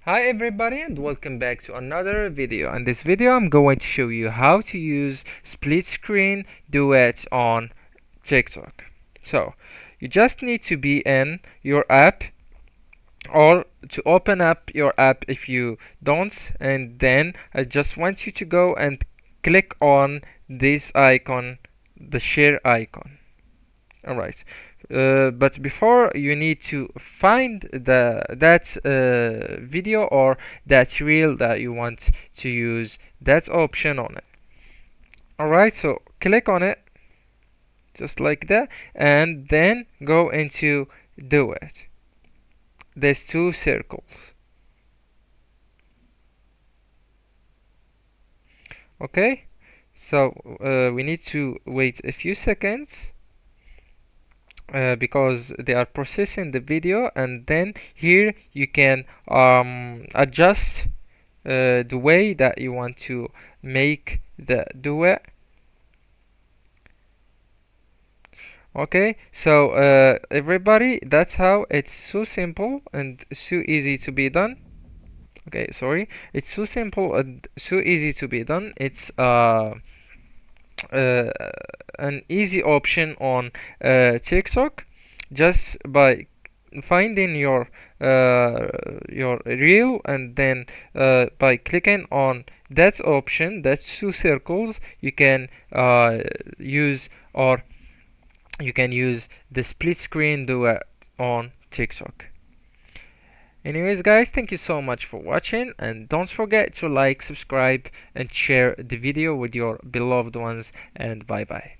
Hi everybody and welcome back to another video. In this video I'm going to show you how to use split screen duet on TikTok. So you just need to be in your app or to open up your app if you don't, and then I just want you to go and click on this icon, the share icon. Alright, but before you need to find that video or that reel that you want to use that option on it. Alright, so click on it just like that and then go into Duet. There's two circles. Okay, so we need to wait a few seconds because they are processing the video, and then here you can adjust the way that you want to make the duet. Okay, so everybody, that's how it's so simple and so easy to be done. Okay, sorry, it's so simple and so easy to be done. It's uh, an easy option on TikTok, just by finding your reel, and then by clicking on that option, that's two circles, you can use, or you can use the split screen duet on TikTok. Anyways guys, thank you so much for watching, and don't forget to like, subscribe and share the video with your beloved ones, and bye bye.